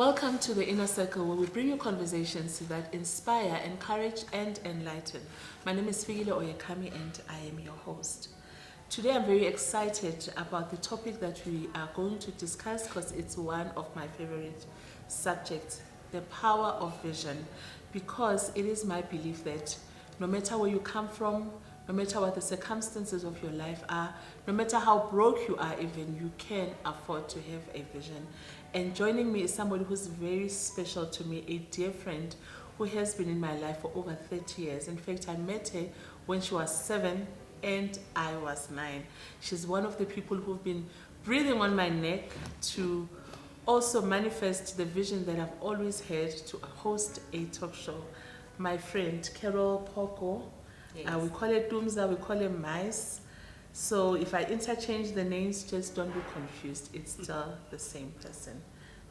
Welcome to the Inner Circle, where we bring you conversations that inspire, encourage, and enlighten. My name is Fikile Oyekami, and I am your host. Today I'm very excited about the topic that we are going to discuss because it's one of my favorite subjects, the power of vision, because it is my belief that no matter where you come from, no matter what the circumstances of your life are, no matter how broke you are even, you can afford to have a vision. And joining me is somebody who's very special to me, a dear friend who has been in my life for over 30 years. In fact, I met her when she was 7 and I was 9. She's one of the people who've been breathing on my neck to also manifest the vision that I've always had to host a talk show. My friend, Tumelo Phooko. Yes. We call it Dumza, we call him Mice. So if I interchange the names, just don't be confused. It's still the same person.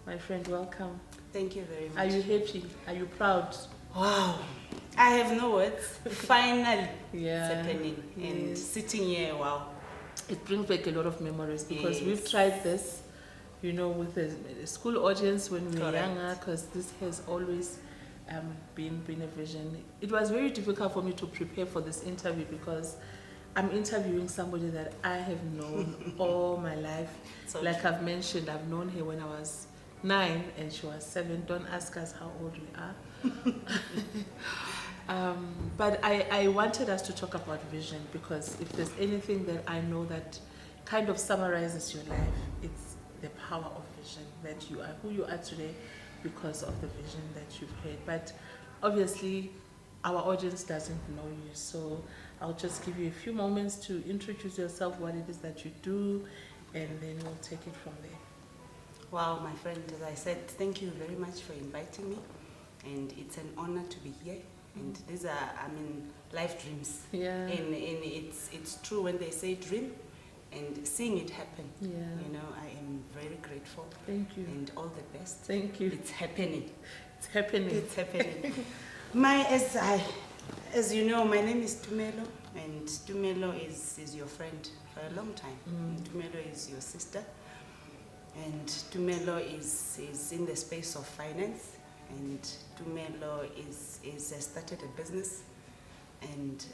My friend, welcome. Thank you very much. Are you happy? Are you proud? Wow. I have no words. Finally, Yeah. it's happening. And Yes. sitting here, wow. It brings back a lot of memories because Yes. we've tried this, with a school audience when we were Correct. younger, because this has always been a vision. It was very difficult for me to prepare for this interview because I'm interviewing somebody that I have known all my life. So Like I've mentioned, I've known her when I was 9 and she was 7. Don't ask us how old we are. But I wanted us to talk about vision because if there's anything that I know that kind of summarizes your life, it's the power of vision, that you are who you are today because of the vision that you've had. But obviously, our audience doesn't know you, so I'll just give you a few moments to introduce yourself, what it is that you do, and then we'll take it from there. Wow, my friend, as I said, thank you very much for inviting me. And it's an honor to be here. And these are, life dreams. Yeah. And it's true when they say dream and seeing it happen. Yeah. I am very grateful. Thank you. And all the best. Thank you. It's happening. It's happening. It's happening. As you know, my name is Tumelo, and Tumelo is your friend for a long time. Tumelo is your sister, and Tumelo is in the space of finance, and Tumelo has started a business, and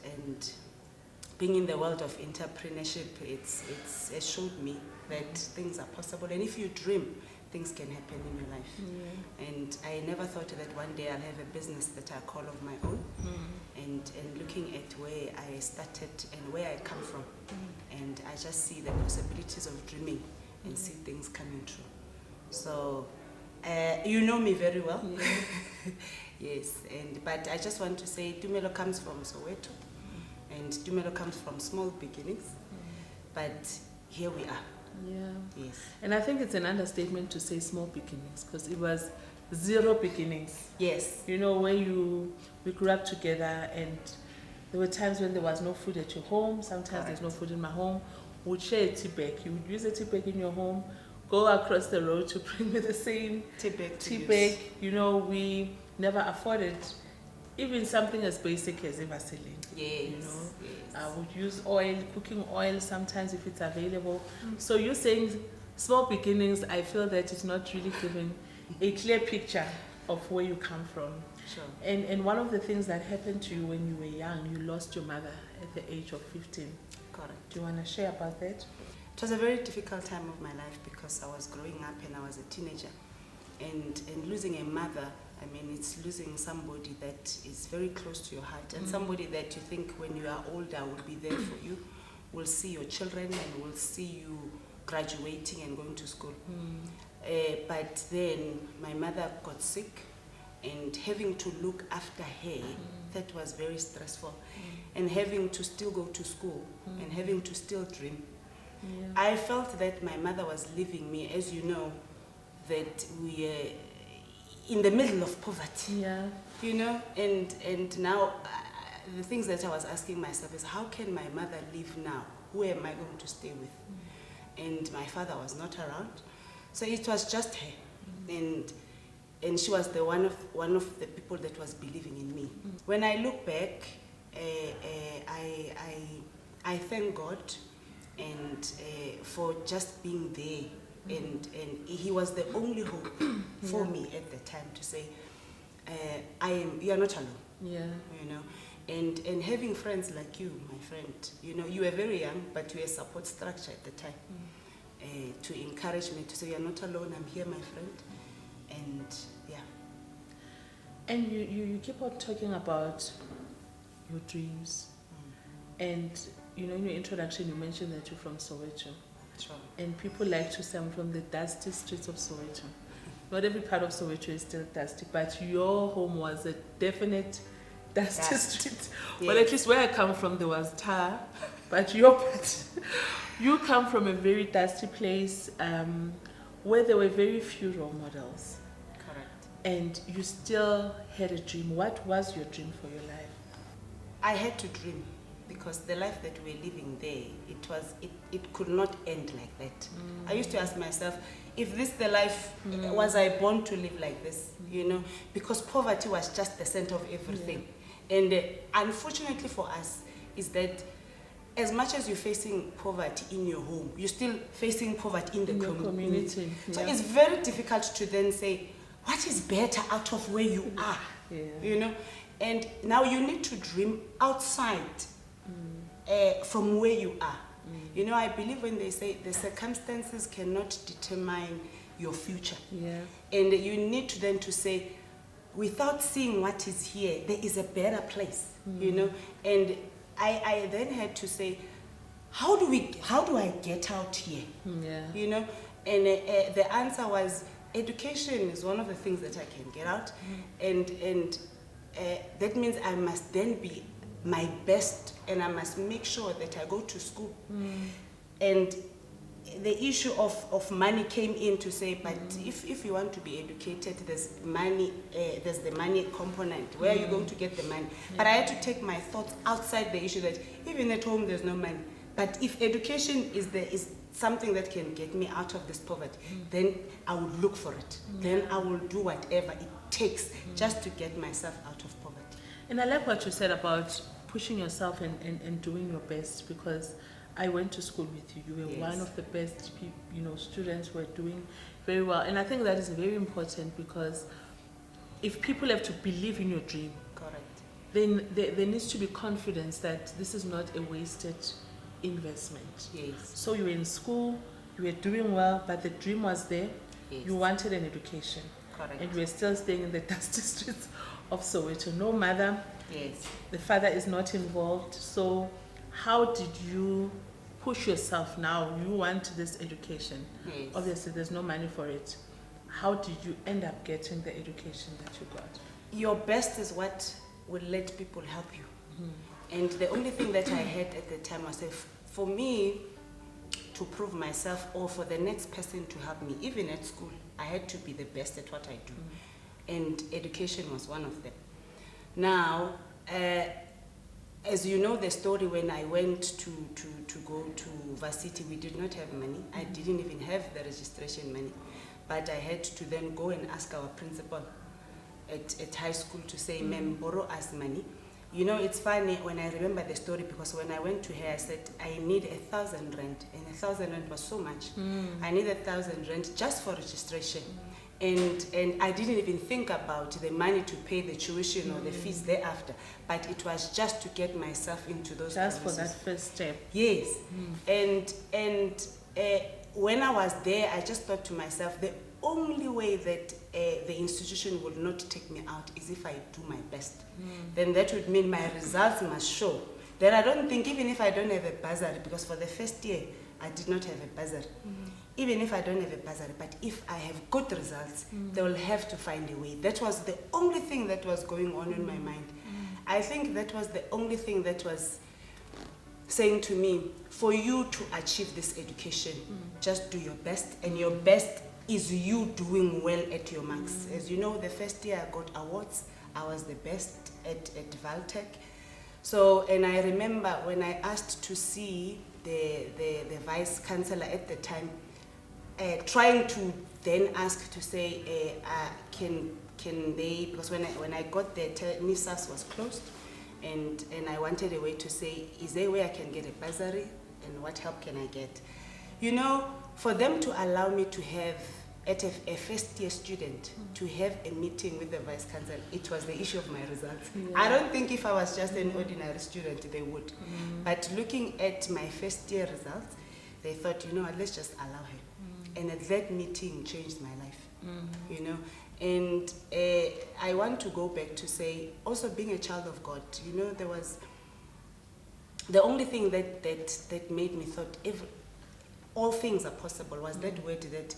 being in the world of entrepreneurship, it's showed me that things are possible, and if you dream, things can happen in your life. Yeah. And I never thought that one day I'll have a business that I call of my own. And looking at where I started and where I come from, and I just see the possibilities of dreaming and see things coming true. So you know me very well. Yeah. Yes, but I just want to say Tumelo comes from Soweto, and Tumelo comes from small beginnings, but here we are. Yeah. Yes. And I think it's an understatement to say small beginnings because it was zero beginnings. Yes. Where we grew up together and there were times when there was no food at your home. Sometimes Correct. There's no food in my home. We'd share a tea bag. You would use a tea bag in your home, go across the road to bring me the same Tea bag. We never afforded even something as basic as a Vaseline. Yes. Yes. Yes. Would use oil, cooking oil sometimes if it's available. So you're saying small beginnings, I feel that it's not really giving a clear picture of where you come from. Sure. And one of the things that happened to you when you were young, you lost your mother at the age of 15. Correct. Do you want to share about that? It was a very difficult time of my life because I was growing up and I was a teenager. And losing a mother, it's losing somebody that is very close to your heart and somebody that you think when you are older will be there for you, will see your children and will see you graduating and going to school. But then my mother got sick and having to look after her, that was very stressful. And having to still go to school and having to still dream. Yeah. I felt that my mother was leaving me, as you know, that we are in the middle of poverty. Yeah. And now the things that I was asking myself is, how can my mother leave now? Who am I going to stay with? And my father was not around, so it was just her. And she was the one of the people that was believing in me. When I look back, I thank God and for just being there and he was the only hope for me at the time to say, you are not alone. Yeah. You know, and having friends like you, my friend, you know, you were very young, but you were a support structure at the time to encourage me to say, you're not alone, I'm here, my friend. And yeah. And you keep on talking about your dreams. And, you know, in your introduction, you mentioned that you're from Soweto. Sure. And people like to say, I'm from the dusty streets of Soweto. Not every part of Soweto is still dusty, but your home was a definite dusty street. Yes. Well, at least where I come from, there was tar. But your part, you come from a very dusty place where there were very few role models. Correct. And you still had a dream. What was your dream for your life? I had to dream, because the life that we're living there, it could not end like that. I used to ask myself, if this the life, was I born to live like this? You know, because poverty was just the center of everything. And unfortunately for us, is that as much as you're facing poverty in your home, you're still facing poverty in the community. So it's very difficult to then say, what is better out of where you are? You know, and now you need to dream outside from where you are. You know, I believe when they say the circumstances cannot determine your future. And you need to then to say, without seeing what is here, there is a better place, you know. And I then had to say, how do I get out here? You know, and the answer was, education is one of the things that I can get out, and that means I must then be my best, and I must make sure that I go to school. And the issue of money came in to say, but if you want to be educated, there's money, there's the money component. Where are you going to get the money? But I had to take my thoughts outside the issue that even at home there's no money. But if education is something that can get me out of this poverty, then I would look for it. Then I will do whatever it takes just to get myself out of poverty. And I like what you said about pushing yourself and doing your best, because I went to school with you. You were one of the best students who were doing very well. And I think that is very important, because if people have to believe in your dream, then there needs to be confidence that this is not a wasted investment. So you were in school, you were doing well, but the dream was there. You wanted an education. And you were still staying in the dusty streets of Soweto. No mother, the father is not involved. So how did you push yourself now? You want this education. Obviously there's no money for it. How did you end up getting the education that you got? Your best is what will let people help you. And the only thing that I had at the time was, for me to prove myself, or for the next person to help me, even at school, I had to be the best at what I do. And education was one of them. Now, as you know the story, when I went to go to varsity, we did not have money. I didn't even have the registration money. But I had to then go and ask our principal at high school to say, ma'am, borrow us money. You know, it's funny when I remember the story, because when I went to her, I said, I need 1,000 rand. And 1,000 rand was so much. I need 1,000 rand just for registration. And I didn't even think about the money to pay the tuition or the fees thereafter. But it was just to get myself into those Just policies. for that first step. Yes. And when I was there, I just thought to myself, the only way that the institution will not take me out is if I do my best. Then that would mean my results must show. Then I don't think, even if I don't have a bursary, because for the first year, I did not have a bursary. Even if I don't have a bursary, but if I have good results, they will have to find a way. That was the only thing that was going on in my mind. I think that was the only thing that was saying to me, for you to achieve this education, just do your best, and your best is you doing well at your marks. As you know, the first year I got awards. I was the best at Valtech. So, and I remember when I asked to see the vice chancellor at the time, trying to then ask to say, can they, because when I got there, NISAS was closed, and I wanted a way to say, is there a way I can get a bursary, and what help can I get? You know, for them to allow me to have, at a first year student, to have a meeting with the vice chancellor, it was the issue of my results. Yeah. I don't think if I was just an ordinary student, they would. But looking at my first year results, they thought, you know what, let's just allow her. And at that meeting changed my life, you know. And I want to go back to say, also being a child of God, you know, there was, the only thing that made me thought all things are possible was that word that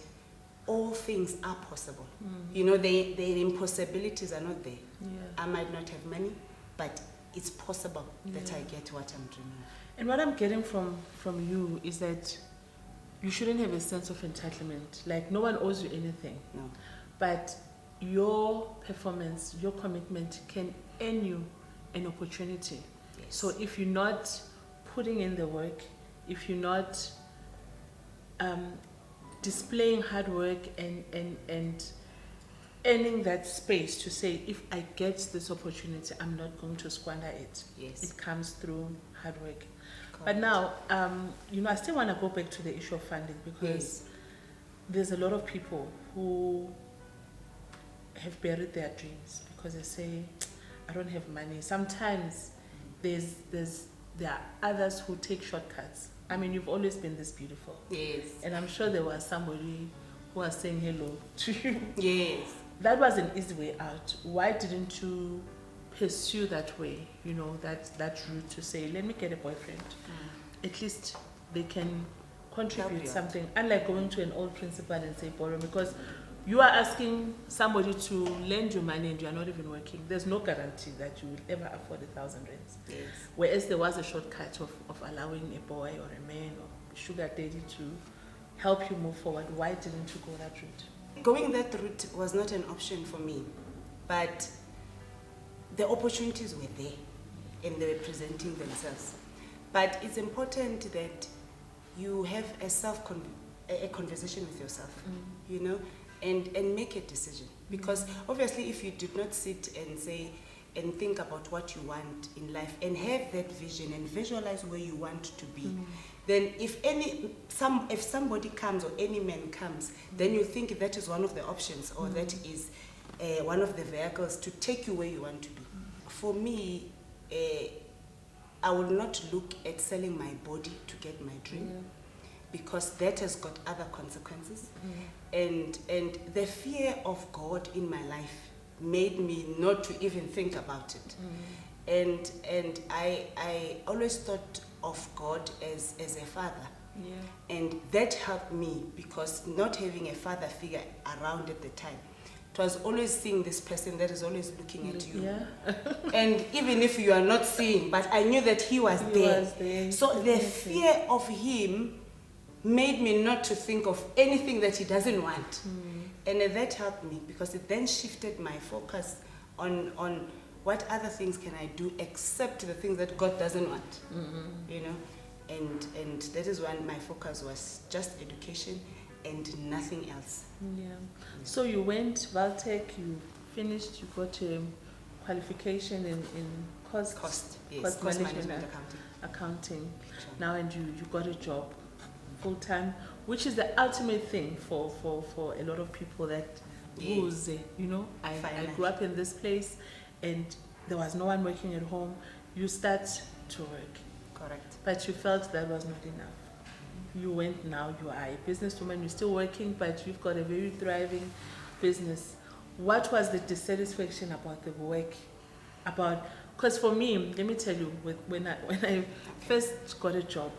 all things are possible. You know, the impossibilities are not there. Yeah. I might not have money, but it's possible that I get what I'm dreaming of. And what I'm getting from you is that you shouldn't have a sense of entitlement. Like, no one owes you anything. No. But your performance, your commitment can earn you an opportunity. Yes. So if you're not putting in the work, if you're not displaying hard work and earning that space to say, if I get this opportunity, I'm not going to squander it. Yes. It comes through hard work. Correct. But now, you know, I still want to go back to the issue of funding, because there's a lot of people who have buried their dreams because they say, I don't have money. Sometimes there are others who take shortcuts. I mean, you've always been this beautiful. Yes. And I'm sure there was somebody who was saying hello to you. Yes. That was an easy way out. Why didn't you pursue that way, you know, that route to say, let me get a boyfriend. At least they can contribute something. Unlike going to an old principal and say, borrow, because you are asking somebody to lend you money and you are not even working. There's no guarantee that you will ever afford 1,000 rands. Yes. Whereas there was a shortcut of allowing a boy or a man or sugar daddy to help you move forward. Why didn't you go that route? Going that route was not an option for me, but the opportunities were there and they were presenting themselves. But it's important that you have a conversation with yourself, you know, and make a decision. Because obviously if you did not sit and say and think about what you want in life and have that vision and visualize where you want to be, then if somebody comes or any man comes, then you think that is one of the options or that is one of the vehicles to take you where you want to be. For me, I will not look at selling my body to get my dream, because that has got other consequences. And the fear of God in my life made me not to even think about it. And I always thought of God as a father. And that helped me, because not having a father figure around at the time, it was always seeing this person that is always looking at you. And even if you are not seeing, but I knew that he was there. So the fear of him made me not to think of anything that he doesn't want. And that helped me, because it then shifted my focus on what other things can I do except the things that God doesn't want. You know, and that is when my focus was just education and nothing else. So you went Valtech, you finished, you got a qualification in cost management accounting. Now, and you got a job full time, which is the ultimate thing for a lot of people that goes, you know, I grew up in this place and there was no one working at home. You start to work. Correct. But you felt that was not enough. You went now, you are a businesswoman, you're still working, but you've got a very thriving business. What was the dissatisfaction about the work? Because for me, let me tell you, when I first got a job,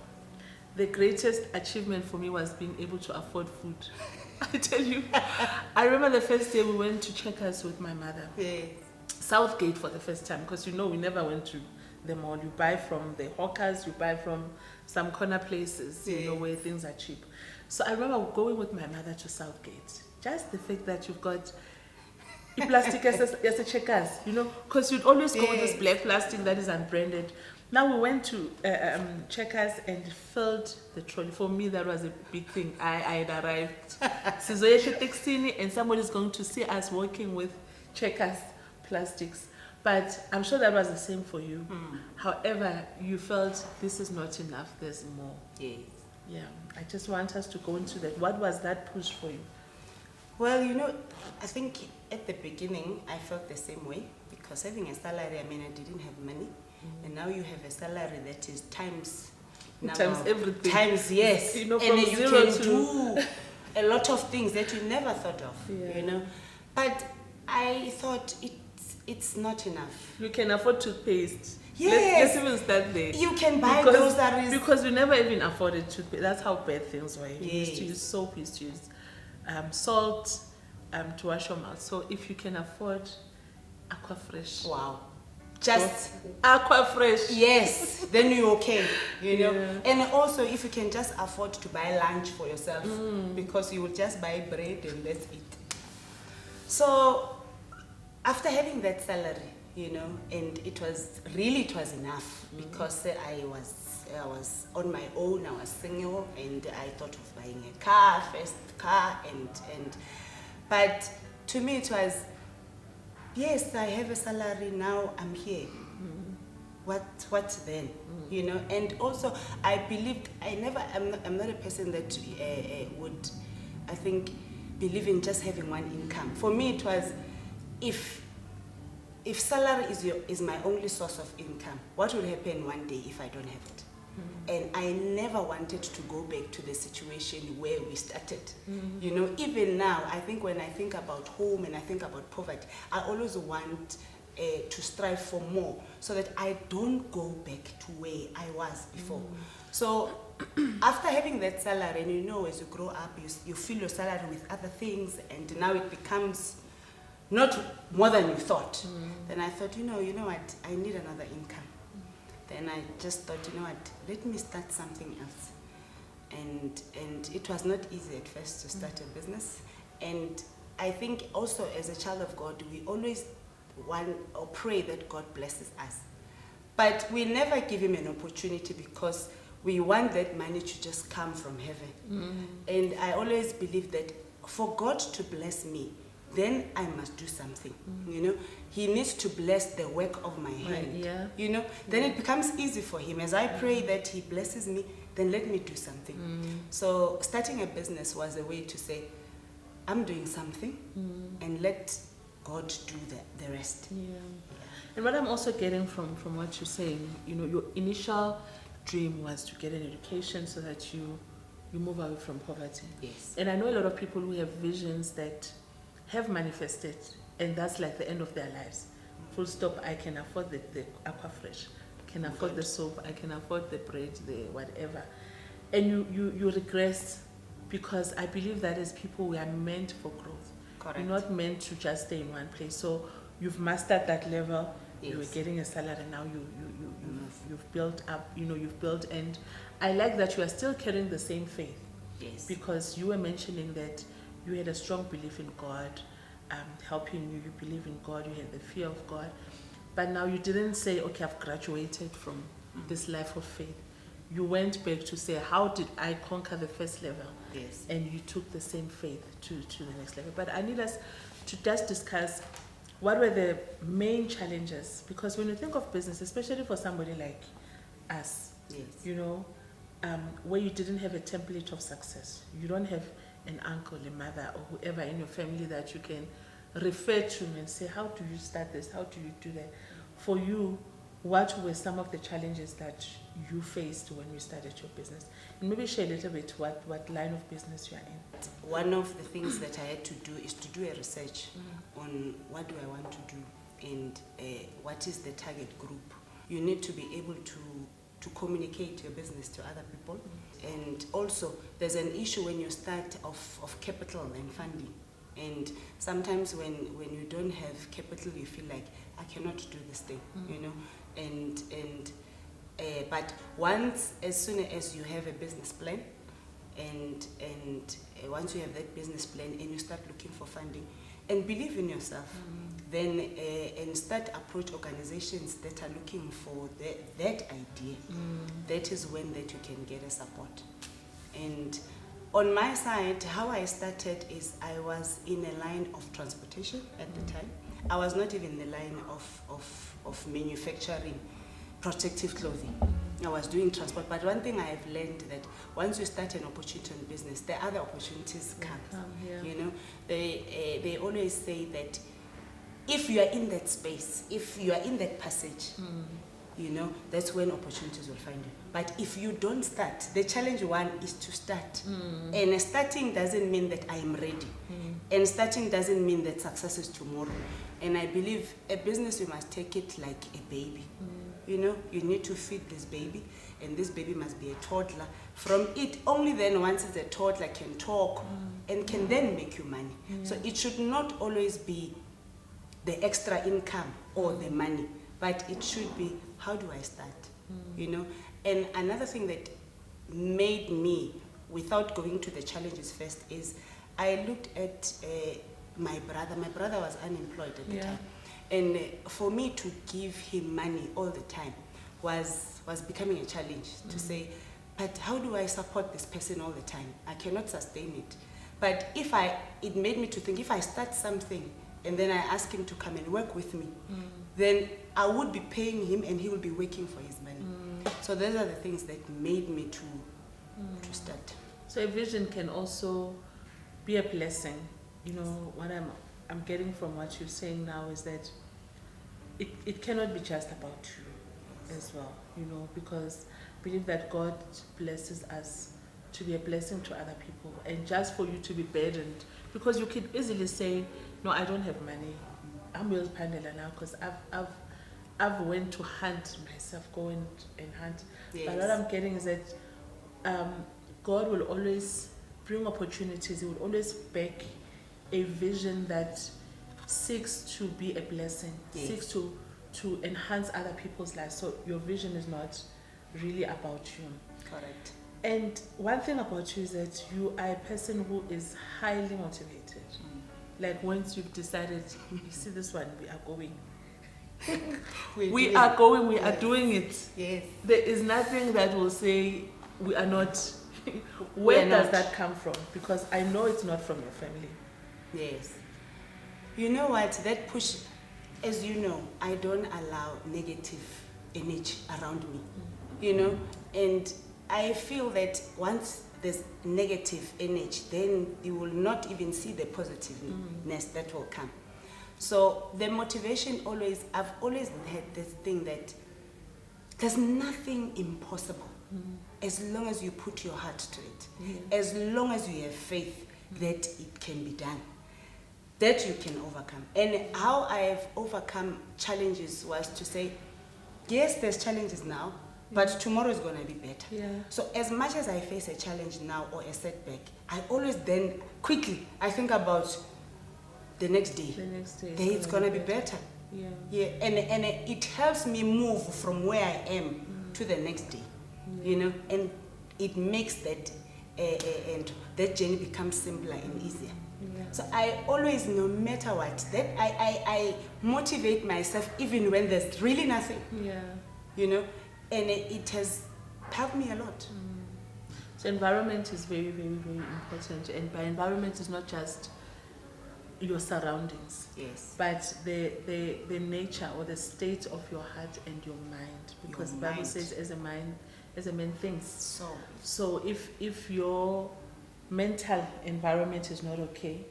the greatest achievement for me was being able to afford food. I tell you, I remember the first day we went to Checkers with my mother. Southgate for the first time, because you know we never went to the mall. You buy from the hawkers, you buy from some corner places, you know, where things are cheap. So I remember going with my mother to Southgate. Just the fact that you've got plastic as a Checkers, you know, because you'd always go with this black plastic that is unbranded. Now we went to Checkers and filled the trolley. For me, that was a big thing. I had arrived. And somebody's going to see us working with Checkers plastics. But I'm sure that was the same for you. However, you felt this is not enough, there's more. Yeah, I just want us to go into that. What was that push for you? Well, I think at the beginning I felt the same way, because having a salary, I mean, I didn't have money, and now you have a salary that is times everything. Times, yes. From and you zero can to do a lot of things that you never thought of, Yeah. But I thought it's not enough. You can afford toothpaste. Yes. Let's even start there. You can buy groceries. Because we never even afforded toothpaste. That's how bad things were. We used to Yes. use soap, we used to use salt to wash your mouth. So if you can afford Aquafresh. Wow. Just Aquafresh. yes, then you're okay, Yeah. And also, if you can just afford to buy lunch for yourself, because you will just buy bread and that's it. So, after having that salary, and it was enough, because I was on my own. I was single, and I thought of buying a first car, but to me it was, yes, I have a salary now. I'm here. What then? And also I believed. I'm not a person that would, I think, believe in just having one income. For me, it was, if salary is my only source of income, what will happen one day if I don't have it? And I never wanted to go back to the situation where we started. Even now, I think when I think about home and I think about poverty, I always want to strive for more, so that I don't go back to where I was before. So after having that salary, and as you grow up, you fill your salary with other things, and now it becomes not more than you thought. Then I thought, you know what, I need another income. Then I just thought, let me start something else. And it was not easy at first to start a business. And I think also, as a child of God, we always want or pray that God blesses us. But we never give him an opportunity, because we want that money to just come from heaven. And I always believe that for God to bless me, then I must do something. He needs to bless the work of my hand. Yeah. Then it becomes easy for him. As I pray that he blesses me, then let me do something. So starting a business was a way to say, I'm doing something, and let God do the rest. Yeah. And what I'm also getting from what you're saying, your initial dream was to get an education so that you move away from poverty. Yes. And I know a lot of people who have visions that have manifested, and that's like the end of their lives. Full stop. I can afford the Aquafresh, I can afford the soap, I can afford the bread, the whatever. And you regress, because I believe that as people we are meant for growth. Correct. You're not meant to just stay in one place. So you've mastered that level. Yes. You were getting a salary, now you've built up. You've built, and I like that you are still carrying the same faith. Yes. Because you were mentioning that you had a strong belief in God helping you. You believe in God. You had the fear of God. But now you didn't say, okay, I've graduated from this life of faith. You went back to say, how did I conquer the first level? Yes. And you took the same faith to the next level. But I need us to just discuss what were the main challenges. Because when you think of business, especially for somebody like us, yes. Where you didn't have a template of success, you don't have an uncle, a mother, or whoever in your family that you can refer to and say, how do you start this? How do you do that? For you, what were some of the challenges that you faced when you started your business? And maybe share a little bit what line of business you are in. One of the things that I had to do is to do a research on what do I want to do, and what is the target group. You need to be able to communicate your business to other people. And also, there's an issue when you start of capital and funding. And sometimes when you don't have capital, you feel like, I cannot do this thing, but as soon as you have a business plan, and once you have that business plan and you start looking for funding and believe in yourself, then and start approach organizations that are looking for that idea, that is when that you can get a support. And on my side, how I started is I was in a line of transportation at the time. I was not even in the line of manufacturing protective clothing. I was doing transport. But one thing I have learned that once you start an opportunity in business, the other opportunities come. Yeah. You know, they always say that if you are in that space, if you are in that passage, you know, that's when opportunities will find you. But if you don't start, the challenge one is to start. And starting doesn't mean that I am ready. And starting doesn't mean that success is tomorrow. And I believe a business, you must take it like a baby. You know, you need to feed this baby, and this baby must be a toddler. From it, only then once it's a toddler can talk and can then make you money. So it should not always be the extra income or the money, but it should be, how do I start? You know, and another thing that made me, without going to the challenges first, is I looked at my brother. My brother was unemployed at the time. And for me to give him money all the time was becoming a challenge to say, but how do I support this person all the time? I cannot sustain it. But it made me to think, if I start something and then I ask him to come and work with me, then I would be paying him and he will be working for his money. So those are the things that made me to start. So a vision can also be a blessing. You know, what I'm getting from what you're saying now is that it cannot be just about you as well, you know, because I believe that God blesses us to be a blessing to other people, and just for you to be burdened, because you could easily say, no, I don't have money, I'm Will's Pandela now because I've went to hunt myself, go and hunt. Yes. But what I'm getting is that God will always bring opportunities. He will always back a vision that seeks to be a blessing, seeks to enhance other people's lives. So your vision is not really about you. Correct. And one thing about you is that you are a person who is highly motivated. Like once you've decided, you see this one, we are going. We are going, we are doing it. Yes. There is nothing that will say we are not. Where does that come from? Because I know it's not from your family. Yes. You know what, that push, as you know, I don't allow negative energy around me, you know, and I feel that once there's negative energy, then you will not even see the positiveness that will come. So the motivation I've always had this thing that there's nothing impossible as long as you put your heart to it, as long as you have faith that it can be done, that you can overcome. And how I have overcome challenges was to say, yes, there's challenges now, but tomorrow is going to be better. Yeah. So as much as I face a challenge now or a setback, I always then quickly, I think about the next day. The next day. Then it's going to be better. Yeah. Yeah. And it helps me move from where I am to the next day, you know, and it makes that, and that journey becomes simpler and easier. Yeah. So I always, no matter what, that I motivate myself even when there's really nothing. Yeah. You know, and it has helped me a lot. So environment is very, very, very important. And by environment is not just your surroundings. Yes. But the nature or the state of your heart and your mind. Because the Bible says as a man thinks. So if your mental environment is not okay,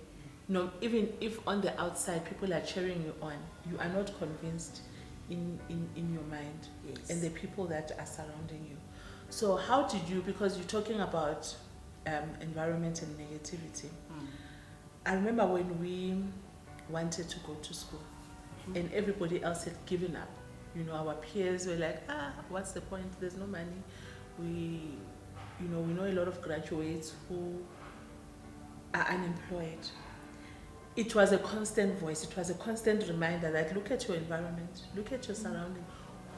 no, even if on the outside people are cheering you on, you are not convinced in your mind. Yes. And the people that are surrounding you. So how did you, because you're talking about environment and negativity, I remember when we wanted to go to school and everybody else had given up. You know, our peers were like, what's the point? There's no money. We know a lot of graduates who are unemployed. It was a constant voice. It was a constant reminder that look at your environment, look at your surrounding.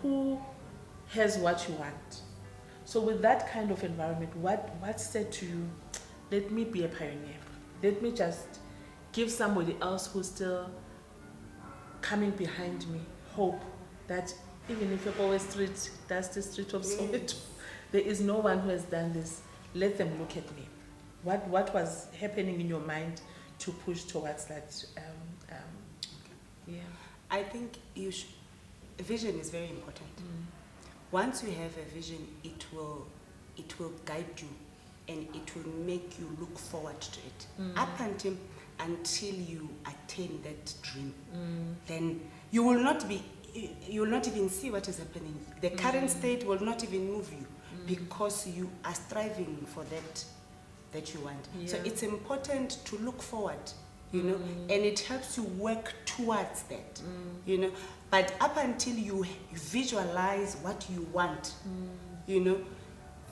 Who has what you want? So with that kind of environment, what said to you, let me be a pioneer. Let me just give somebody else who's still coming behind me hope that even if Epowe Street, that's the street of Soweto, there is no one who has done this. Let them look at me. What was happening in your mind to push towards that? Yeah. I think vision is very important. once you have a vision, it will guide you, and it will make you look forward to it. Up until you attain that dream, then you will not even see what is happening. The current state will not even move you, because you are striving for that you want. So it's important to look forward, you know, and it helps you work towards that, you know. But up until you visualize what you want, you know,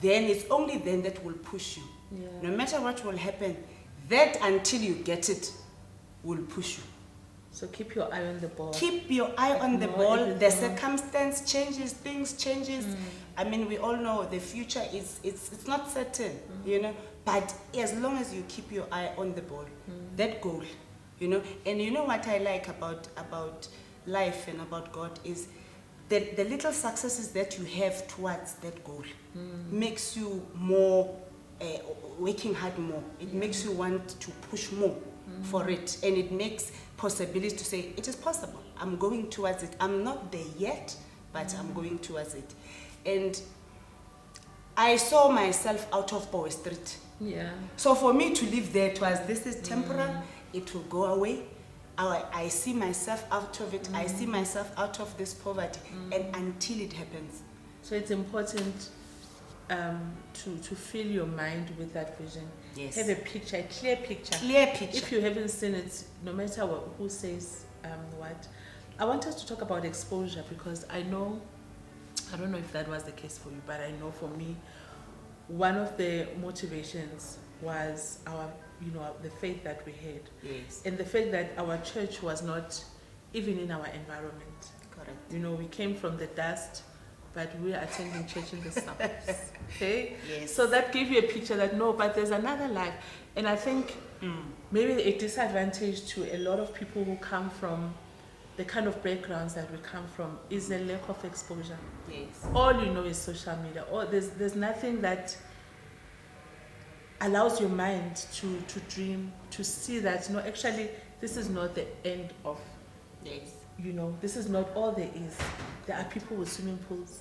then it's only then that will push you. No matter what will happen, that until you get it will push you. So keep your eye on the ball. Keep your eye on the ball. The circumstance changes, things changes. I mean, we all know the future it's not certain, you know. But as long as you keep your eye on the ball, that goal, you know. And you know what I like about life and about God is the little successes that you have towards that goal makes you more working hard more. It makes you want to push more for it, and it makes possibilities to say it is possible. I'm going towards it. I'm not there yet, but I'm going towards it. And I saw myself out of Bow Street. So for me to live there, this is temporary. It will go away. I see myself out of it. I see myself out of this poverty, and until it happens. So it's important to fill your mind with that vision. Yes. Have a picture, a clear picture. Clear picture. If you haven't seen it, no matter who says what. I want us to talk about exposure, because I don't know if that was the case for you, but I know for me, one of the motivations was the faith that we had. Yes. And the fact that our church was not even in our environment. Correct. You know, we came from the dust, but we are attending church in the suburbs. Okay? Yes. So that gave you a picture that no, but there's another life. And I think maybe a disadvantage to a lot of people who come from the kind of backgrounds that we come from is a lack of exposure. Yes. All you know is social media. There's nothing that allows your mind to dream, to see that, no, actually, this is not the end of, you know, this is not all there is. There are people with swimming pools.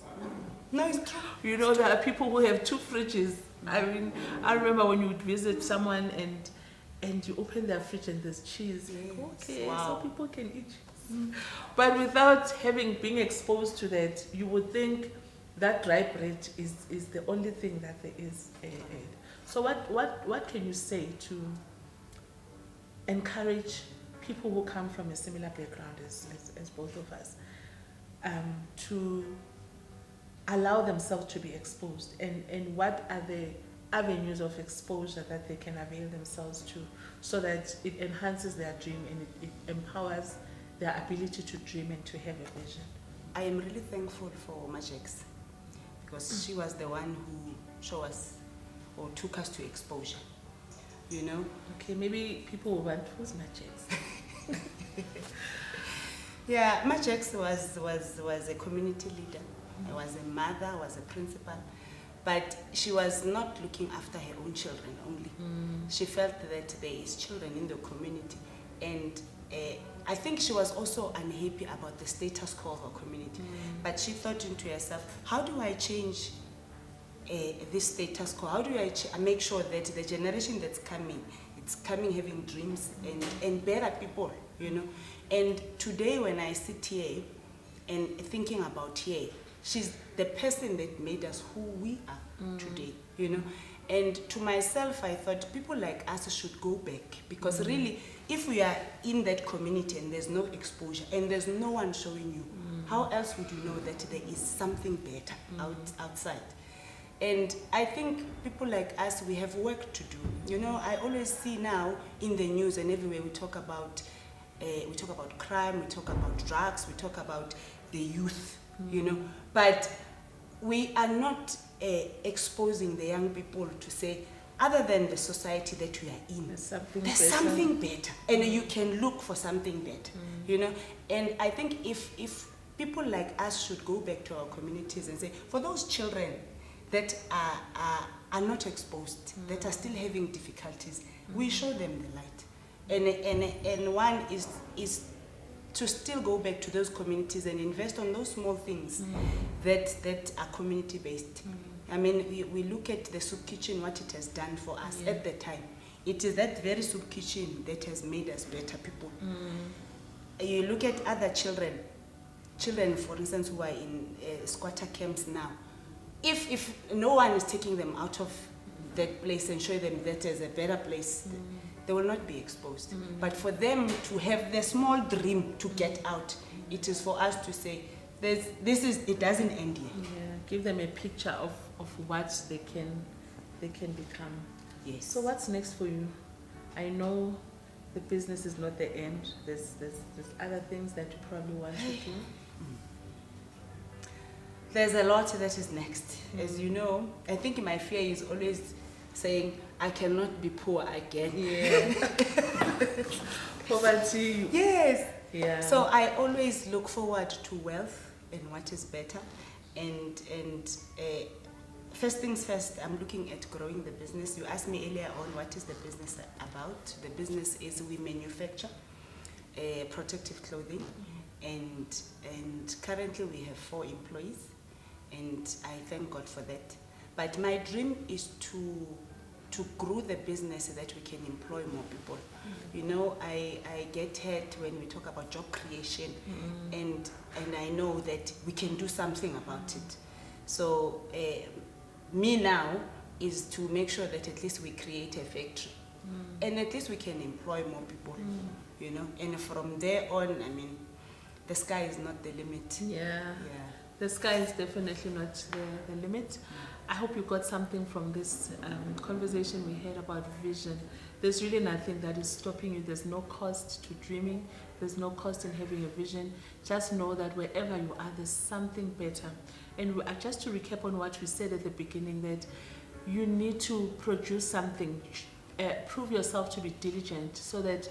No, it's true. You know, there are people who have 2 fridges. I mean, I remember when you would visit someone and you open their fridge and there's cheese. Yes. Okay, Wow. so people can eat cheese. But without being exposed to that, you would think that dry bread is the only thing that there is. So what can you say to encourage people who come from a similar background as both of us, to allow themselves to be exposed, and what are the avenues of exposure that they can avail themselves to, so that it enhances their dream and it empowers their ability to dream and to have a vision? I am really thankful for Majex, because she was the one who showed us or took us to exposure, you know. Okay, maybe people will want, who's Majex? Yeah, Majex was a community leader. I was a mother, was a principal, but she was not looking after her own children only. She felt that there is children in the community, and I think she was also unhappy about the status quo of our community. But she thought into herself, how do I change this status quo? How do I make sure that the generation that's coming, it's coming having dreams and better people, you know? And today when I sit here and thinking about here, she's the person that made us who we are today, you know? And to myself, I thought people like us should go back, because really, if we are in that community and there's no exposure and there's no one showing you, how else would you know that there is something better outside? And I think people like us, we have work to do. You know, I always see now in the news and everywhere we talk about crime, we talk about drugs, we talk about the youth, you know, but we are not exposing the young people to say, other than the society that we are in, there's something better, and you can look for something better, you know. And I think if people like us should go back to our communities and say, for those children that are not exposed, that are still having difficulties, we show them the light. And one is to still go back to those communities and invest on those small things that are community based. I mean, we look at the soup kitchen, what it has done for us at the time. It is that very soup kitchen that has made us better people. You look at other children, for instance, who are in squatter camps now. If no one is taking them out of that place and showing them that there's a better place, they will not be exposed. But for them to have the small dream to get out, it is for us to say, it doesn't end here. Yeah, give them a picture of what they can become. Yes. So what's next for you? I know the business is not the end. There's other things that you probably want to do. There's a lot that is next. As you know, I think my fear is always saying, I cannot be poor again. Yeah. Poverty. Yes. Yeah. So I always look forward to wealth and what is better. And first things first, I'm looking at growing the business. You asked me earlier on, what is the business about? The business is we manufacture protective clothing. And currently we have 4 employees. And I thank God for that. But my dream is to grow the business so that we can employ more people. You know, I get hurt when we talk about job creation, and I know that we can do something about it. So me now is to make sure that at least we create a factory, and at least we can employ more people. You know, and from there on, I mean, the sky is not the limit. Yeah. The sky is definitely not the limit. I hope you got something from this conversation we had about vision. There's really nothing that is stopping you. There's no cost to dreaming. There's no cost in having a vision. Just know that wherever you are, there's something better. And just to recap on what we said at the beginning, that you need to produce something, prove yourself to be diligent, so that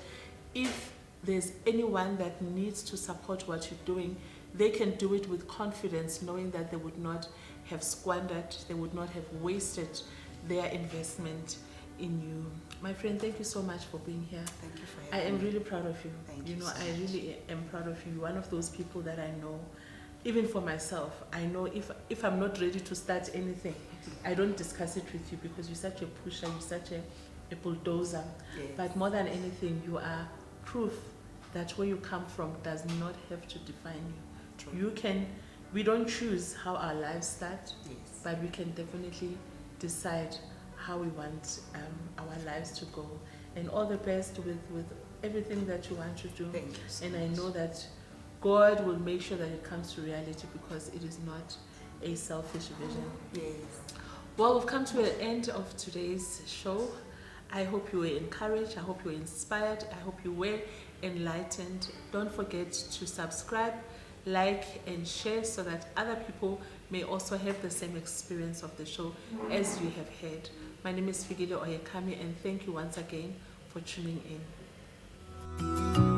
if there's anyone that needs to support what you're doing, they can do it with confidence, knowing that they would not have squandered, they would not have wasted their investment in you. My friend, thank you so much for being here. Thank you for I having am me. really proud of you. Thank you know, so I really am proud of you. You're one of those people that I know, even for myself, I know if I'm not ready to start anything, I don't discuss it with you, because you're such a pusher, you're such a bulldozer. Yes. But more than anything, you are proof that where you come from does not have to define you. True. We don't choose how our lives start, Yes. but we can definitely decide how we want our lives to go. And all the best with everything that you want to do. Thank you so and much. I know that God will make sure that it comes to reality, because it is not a selfish vision. Yes. Well, we've come to the end of today's show. I hope you were encouraged. I hope you were inspired. I hope you were enlightened. Don't forget to subscribe, like, and share, so that other people may also have the same experience of the show as you have had. My name is Figile Oyekami, and thank you once again for tuning in.